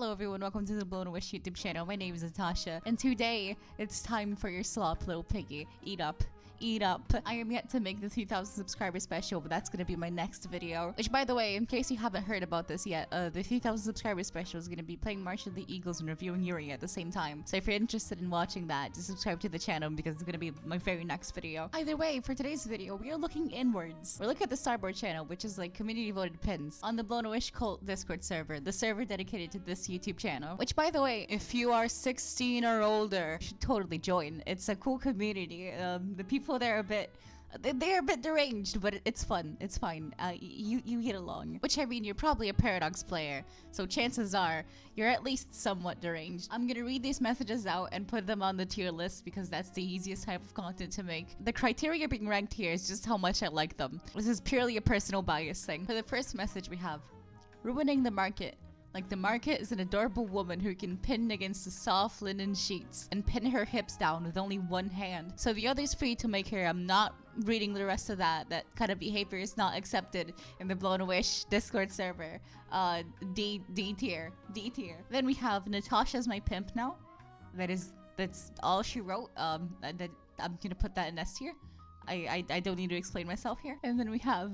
Hello everyone, welcome to the Blown Away YouTube channel. My name is Natasha, and today it's time for your slop, little piggy. Eat up. Eat up. I am yet to make the 3,000 subscriber special, but that's gonna be my next video. Which, by the way, in case you haven't heard about this yet, the 3,000 subscriber special is gonna be playing March of the Eagles and reviewing Yuri at the same time. So if you're interested in watching that, just subscribe to the channel because it's gonna be my very next video. Either way, for today's video, we are looking inwards. We're looking at the Starboard channel, which is like community voted pins on the Blown Away Cult Discord server, the server dedicated to this YouTube channel. Which, by the way, if you are 16 or older, you should totally join. It's a cool community. The people there are they're a bit deranged, but it's fun. It's fine. You get along. Which, I mean, you're probably a Paradox player, so chances are you're at least somewhat deranged. I'm gonna read these messages out and put them on the tier list because that's the easiest type of content to make. The criteria being ranked here is just how much I like them. This is purely a personal bias thing. For the first message we have, ruining the market. Like, the market is an adorable woman who can pin against the soft linen sheets and pin her hips down with only one hand. So the other's free to make her. I'm not reading the rest of that. That kind of behavior is not accepted in the Blown Away Discord server. D tier. D tier. Then we have Natasha's my pimp now. That's all she wrote. I'm gonna put that in S tier. I don't need to explain myself here. And then we have,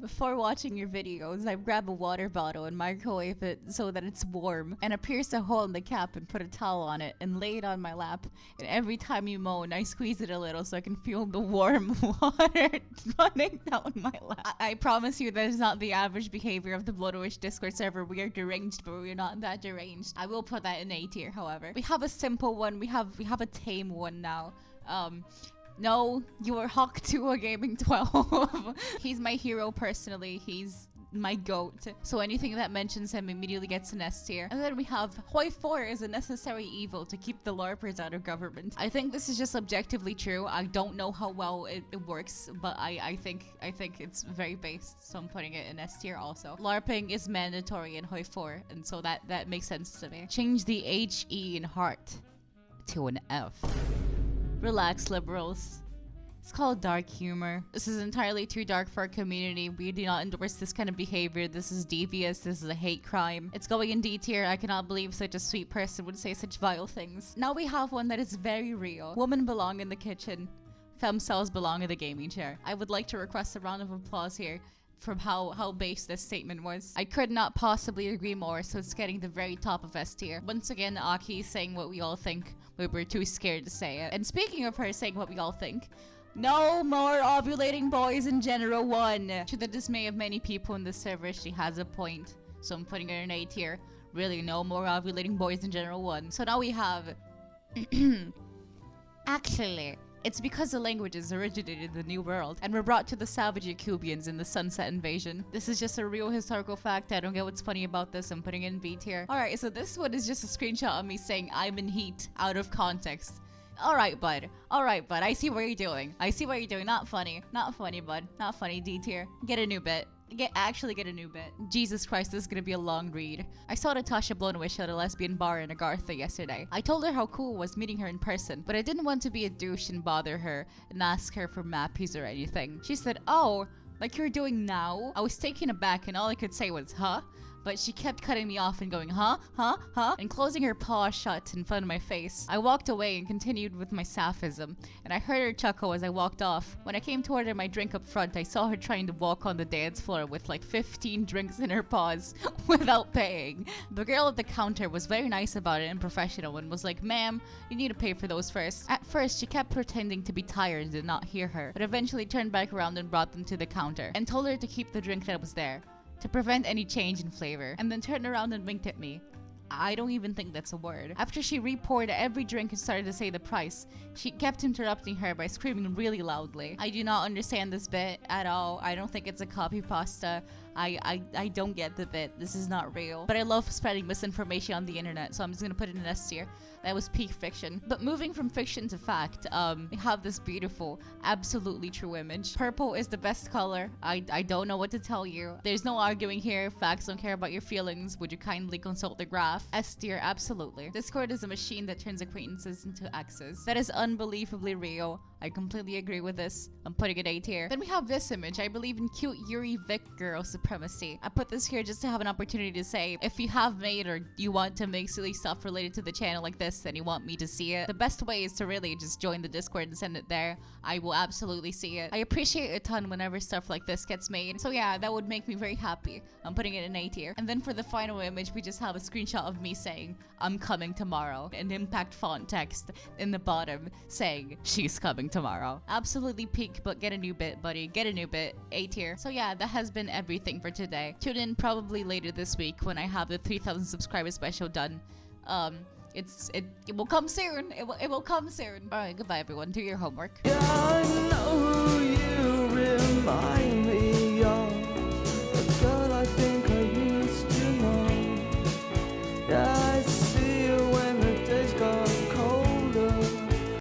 before watching your videos, I grab a water bottle and microwave it so that it's warm, and I pierce a hole in the cap and put a towel on it and lay it on my lap, and every time you moan, I squeeze it a little so I can feel the warm water running down my lap. I promise you that is not the average behavior of the Blown Away Discord server. We are deranged, but we're not that deranged. I will put that in A tier, however. We have a simple one. We have a tame one now. No, you are Hawk 2 a Gaming 12. He's my hero personally. He's my goat. So anything that mentions him immediately gets an S tier. And then we have HOI4 is a necessary evil to keep the LARPers out of government. I think this is just objectively true. I don't know how well it works, but I think it's very based. So I'm putting it in S tier also. LARPing is mandatory in HOI4, and so that makes sense to me. Change the HE in heart to an F. Relax, liberals. It's called dark humor. This is entirely too dark for our community. We do not endorse this kind of behavior. This is devious. This is a hate crime. It's going in D tier. I cannot believe such a sweet person would say such vile things. Now we have one that is very real. Women belong in the kitchen. Femcells belong in the gaming chair. I would like to request a round of applause here from how base this statement was. I could not possibly agree more, so it's getting the very top of S tier. Once again, Aki saying what we all think, but we're too scared to say it. And speaking of her saying what we all think, no more ovulating boys in General 1. To the dismay of many people in the server, she has a point, so I'm putting her in A tier. Really, no more ovulating boys in General 1. So now we have actually, it's because the languages originated in the New World and were brought to the savage Yakubians in the Sunset Invasion. This is just a real historical fact. I don't get what's funny about this. I'm putting it in B tier. Alright, so this one is just a screenshot of me saying I'm in heat out of context. Alright, bud. Alright, bud. I see what you're doing. I see what you're doing. Not funny. Not funny, bud. Not funny. D tier. Get a new bit. Actually get a new bit. Jesus Christ, this is gonna be a long read. I saw Natasha Blown Away at a lesbian bar in Agartha yesterday. I told her how cool it was meeting her in person, but I didn't want to be a douche and bother her and ask her for mappies or anything. She said, oh, like you're doing now? I was taken aback and all I could say was, huh? But she kept cutting me off and going, huh, and closing her paw shut in front of my face. I walked away and continued with my sapphism, and I heard her chuckle as I walked off. When I came to order my drink up front, I saw her trying to walk on the dance floor with like 15 drinks in her paws without paying. The girl at the counter was very nice about it and professional and was like, ma'am, you need to pay for those first. At first, she kept pretending to be tired and did not hear her, but eventually turned back around and brought them to the counter and told her to keep the drink that was there, to prevent any change in flavor, and then turned around and winked at me. I don't even think that's a word. After she re-poured every drink and started to say the price, she kept interrupting her by screaming really loudly. I do not understand this bit at all. I don't think it's a copy pasta. I don't get the bit. This is not real. But I love spreading misinformation on the internet, so I'm just gonna put it in S tier. That was peak fiction. But moving from fiction to fact, we have this beautiful, absolutely true image. Purple is the best color. I don't know what to tell you. There's no arguing here. Facts don't care about your feelings. Would you kindly consult the graph? S tier, absolutely. Discord is a machine that turns acquaintances into exes. That is unbelievably real. I completely agree with this. I'm putting it A tier. Then we have this image. I believe in cute Yuri Vic girl supremacy. I put this here just to have an opportunity to say, if you have made or you want to make silly stuff related to the channel like this and you want me to see it, the best way is to really just join the Discord and send it there. I will absolutely see it. I appreciate it a ton whenever stuff like this gets made. So yeah, that would make me very happy. I'm putting it in A tier. And then for the final image, we just have a screenshot of me saying, I'm coming tomorrow. An impact font text in the bottom saying, she's coming tomorrow. Absolutely peak, but get a new bit, buddy. Get a new bit. A tier. So yeah, that has been everything for today. Tune in probably later this week when I have the 3,000 subscriber special done. It will come soon. It will come soon. All right, goodbye everyone. Do your homework.